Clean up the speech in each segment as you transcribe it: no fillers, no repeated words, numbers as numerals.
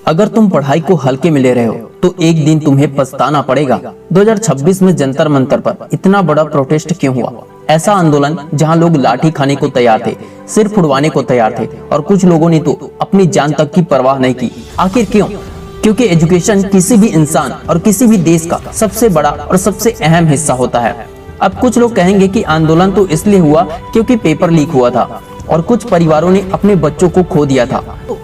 अगर तुम पढ़ाई को हल्के में ले रहे हो तो एक दिन तुम्हें पछताना पड़ेगा। 2026 में जंतर मंतर पर इतना बड़ा प्रोटेस्ट क्यों हुआ? ऐसा आंदोलन जहां लोग लाठी खाने को तैयार थे, सिर फुड़वाने को तैयार थे और कुछ लोगों ने तो अपनी जान तक की परवाह नहीं की। आखिर क्यों? क्योंकि एजुकेशन किसी भी इंसान और किसी भी देश का सबसे बड़ा और सबसे अहम हिस्सा होता है। अब कुछ लोग कहेंगे कि आंदोलन तो इसलिए हुआ क्योंकि पेपर लीक हुआ था और कुछ परिवारों ने अपने बच्चों को खो दिया था।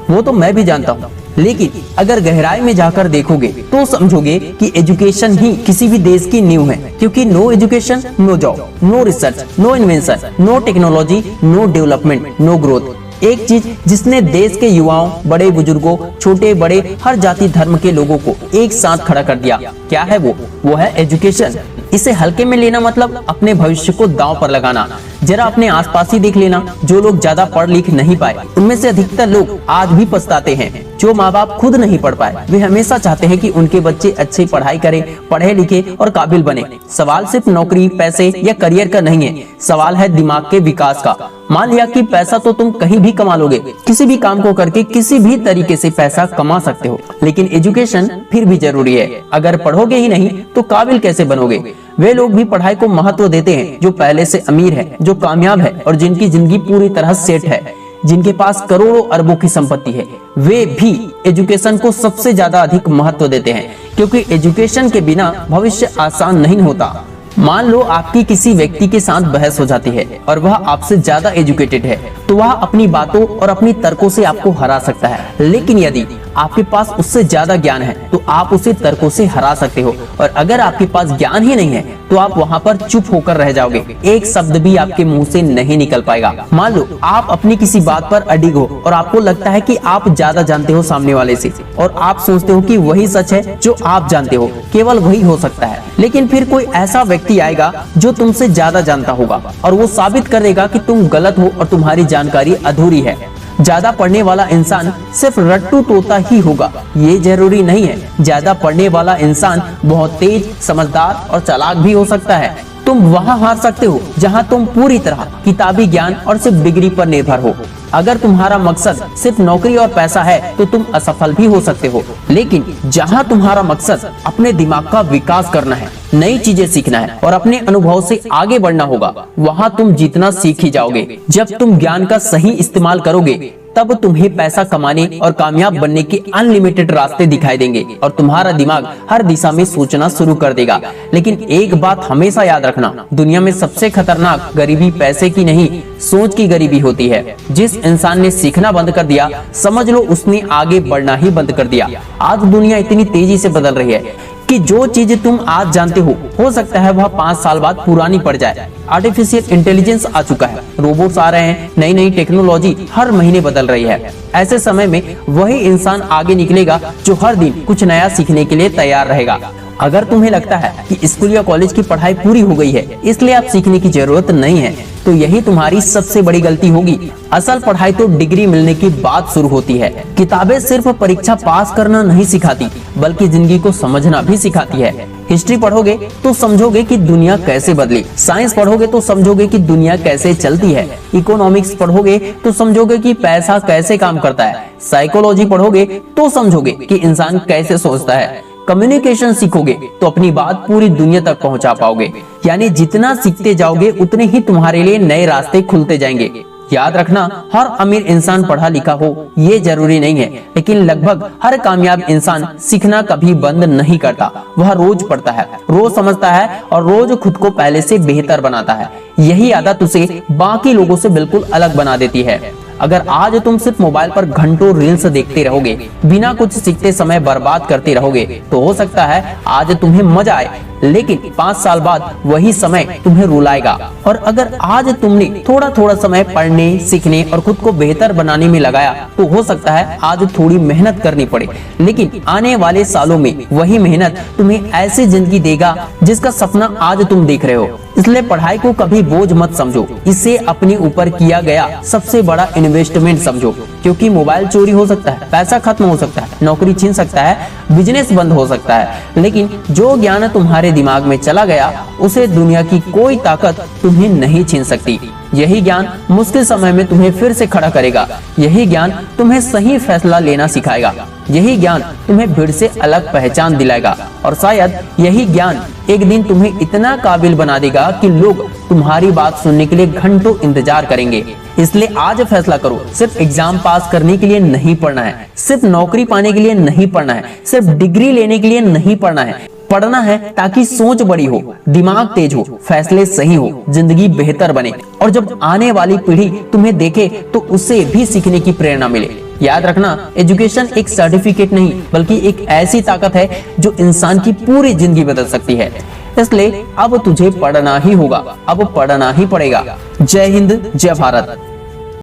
वो तो मैं भी जानता हूँ, लेकिन अगर गहराई में जाकर देखोगे तो समझोगे कि एजुकेशन ही किसी भी देश की नींव है। क्योंकि no education no job, no research, no invention, no technology, no development, no growth. एक चीज जिसने देश के युवाओं, बड़े बुजुर्गों, छोटे बड़े हर जाति धर्म के लोगों को एक साथ खड़ा कर दिया, क्या है वो है एजुकेशन। इसे हल्के में लेना मतलब अपने भविष्य को दांव पर लगाना। जरा अपने आसपास ही देख लेना, जो लोग ज्यादा पढ़ लिख नहीं पाए उनमें से अधिकतर लोग आज भी पछताते हैं। जो माँ बाप खुद नहीं पढ़ पाए वे हमेशा चाहते हैं कि उनके बच्चे अच्छी पढ़ाई करें, पढ़े लिखे और काबिल बने। सवाल सिर्फ नौकरी, पैसे या करियर का नहीं है, सवाल है दिमाग के विकास का। मान लिया कि पैसा तो तुम कहीं भी कमा लोगे, किसी भी काम को करके किसी भी तरीके से पैसा कमा सकते हो, लेकिन एजुकेशन फिर भी जरूरी है। अगर पढ़ोगे ही नहीं तो काबिल कैसे बनोगे? वे लोग भी पढ़ाई को महत्व देते हैं जो पहले से अमीर है, जो कामयाब है और जिनकी जिंदगी पूरी तरह सेट है, जिनके पास करोड़ों अरबों की संपत्ति है। वे भी एजुकेशन को सबसे ज्यादा अधिक महत्व देते हैं, क्योंकि एजुकेशन के बिना भविष्य आसान नहीं होता। मान लो आपकी किसी व्यक्ति के साथ बहस हो जाती है और वह आपसे ज्यादा एजुकेटेड है, तो वह अपनी बातों और अपनी तर्कों से आपको हरा सकता है। लेकिन यदि आपके पास उससे ज्यादा ज्ञान है तो आप उसे तर्कों से हरा सकते हो, और अगर आपके पास ज्ञान ही नहीं है तो आप वहाँ पर चुप होकर रह जाओगे, एक शब्द भी आपके मुंह से नहीं निकल पाएगा। मान लो आप अपनी किसी बात पर अडिग हो और आपको लगता है कि आप ज्यादा जानते हो सामने वाले से, और आप सोचते हो कि वही सच है जो आप जानते हो, केवल वही हो सकता है। लेकिन फिर कोई ऐसा व्यक्ति आएगा जो तुमसे ज्यादा जानता होगा और वो साबित कर देगा कि तुम गलत हो और तुम्हारी जानकारी अधूरी है। ज्यादा पढ़ने वाला इंसान सिर्फ रट्टू तोता ही होगा, ये जरूरी नहीं है। ज्यादा पढ़ने वाला इंसान बहुत तेज, समझदार और चालाक भी हो सकता है। तुम वहाँ हार सकते हो जहाँ तुम पूरी तरह किताबी ज्ञान और सिर्फ डिग्री पर निर्भर हो। अगर तुम्हारा मकसद सिर्फ नौकरी और पैसा है तो तुम असफल भी हो सकते हो। लेकिन जहाँ तुम्हारा मकसद अपने दिमाग का विकास करना है, नई चीजें सीखना है और अपने अनुभव से आगे बढ़ना होगा, वहाँ तुम जीतना सीख ही जाओगे। जब तुम ज्ञान का सही इस्तेमाल करोगे तब तुम्हें पैसा कमाने और कामयाब बनने के अनलिमिटेड रास्ते दिखाई देंगे और तुम्हारा दिमाग हर दिशा में सोचना शुरू कर देगा। लेकिन एक बात हमेशा याद रखना, दुनिया में सबसे खतरनाक गरीबी पैसे की नहीं, सोच की गरीबी होती है। जिस इंसान ने सीखना बंद कर दिया, समझ लो उसने आगे बढ़ना ही बंद कर दिया। आज दुनिया इतनी तेजी से बदल रही है कि जो चीज तुम आज जानते हो सकता है वह 5 साल बाद पुरानी पड़ जाए। आर्टिफिशियल इंटेलिजेंस आ चुका है, रोबोट्स आ रहे हैं, नई नई टेक्नोलॉजी हर महीने बदल रही है। ऐसे समय में वही इंसान आगे निकलेगा जो हर दिन कुछ नया सीखने के लिए तैयार रहेगा। अगर तुम्हें लगता है कि स्कूल या कॉलेज की पढ़ाई पूरी हो गई है इसलिए अब सीखने की जरूरत नहीं है, तो यही तुम्हारी सबसे बड़ी गलती होगी। असल पढ़ाई तो डिग्री मिलने के बाद शुरू होती है। किताबें सिर्फ परीक्षा पास करना नहीं सिखाती, बल्कि जिंदगी को समझना भी सिखाती है। हिस्ट्री पढ़ोगे तो समझोगे कि दुनिया कैसे बदली, साइंस पढ़ोगे तो समझोगे कि दुनिया कैसे चलती है, इकोनॉमिक्स पढ़ोगे तो समझोगे कि पैसा कैसे काम करता है, साइकोलॉजी पढ़ोगे तो समझोगे कि इंसान कैसे सोचता है, कम्युनिकेशन सीखोगे तो अपनी बात पूरी दुनिया तक पहुंचा पाओगे। यानी जितना सीखते जाओगे उतने ही तुम्हारे लिए नए रास्ते खुलते जाएंगे। याद रखना, हर अमीर इंसान पढ़ा लिखा हो ये जरूरी नहीं है, लेकिन लगभग हर कामयाब इंसान सीखना कभी बंद नहीं करता। वह रोज पढ़ता है, रोज समझता है और रोज खुद को पहले से बेहतर बनाता है। यही आदत उसे बाकी लोगों से बिल्कुल अलग बना देती है। अगर आज तुम सिर्फ मोबाइल पर घंटों रील्स देखते रहोगे, बिना कुछ सीखते समय बर्बाद करते रहोगे, तो हो सकता है आज तुम्हें मजा आए, लेकिन 5 साल बाद वही समय तुम्हें रुलाएगा। और अगर आज तुमने थोड़ा थोड़ा समय पढ़ने, सीखने और खुद को बेहतर बनाने में लगाया, तो हो सकता है आज थोड़ी मेहनत करनी पड़े, लेकिन आने वाले सालों में वही मेहनत तुम्हें ऐसी जिंदगी देगा जिसका सपना आज तुम देख रहे हो। इसलिए पढ़ाई को कभी बोझ मत समझो, इसे अपने ऊपर किया गया सबसे बड़ा इन्वेस्टमेंट समझो। क्योंकि मोबाइल चोरी हो सकता है, पैसा खत्म हो सकता है, नौकरी छीन सकता है, बिजनेस बंद हो सकता है, लेकिन जो ज्ञान तुम्हारे दिमाग में चला गया उसे दुनिया की कोई ताकत तुम्हें नहीं छीन सकती। यही ज्ञान मुश्किल समय में तुम्हें फिर से खड़ा करेगा। यही ज्ञान तुम्हें सही फैसला लेना सिखाएगा। यही ज्ञान तुम्हें भीड़ से अलग पहचान दिलाएगा और शायद यही ज्ञान एक दिन तुम्हें इतना काबिल बना देगा कि लोग तुम्हारी बात सुनने के लिए घंटों इंतजार करेंगे। इसलिए आज फैसला करो, सिर्फ एग्जाम पास करने के लिए नहीं पढ़ना है, सिर्फ नौकरी पाने के लिए नहीं पढ़ना है, सिर्फ डिग्री लेने के लिए नहीं पढ़ना है। पढ़ना है ताकि सोच बड़ी हो, दिमाग तेज हो, फैसले सही हो, जिंदगी बेहतर बने और जब आने वाली पीढ़ी तुम्हें देखे तो उससे भी सीखने की प्रेरणा मिले। याद रखना, एजुकेशन एक सर्टिफिकेट नहीं बल्कि एक ऐसी ताकत है जो इंसान की पूरी जिंदगी बदल सकती है। इसलिए अब तुझे पढ़ना ही होगा, अब पढ़ना ही पड़ेगा। जय हिंद, जय भारत।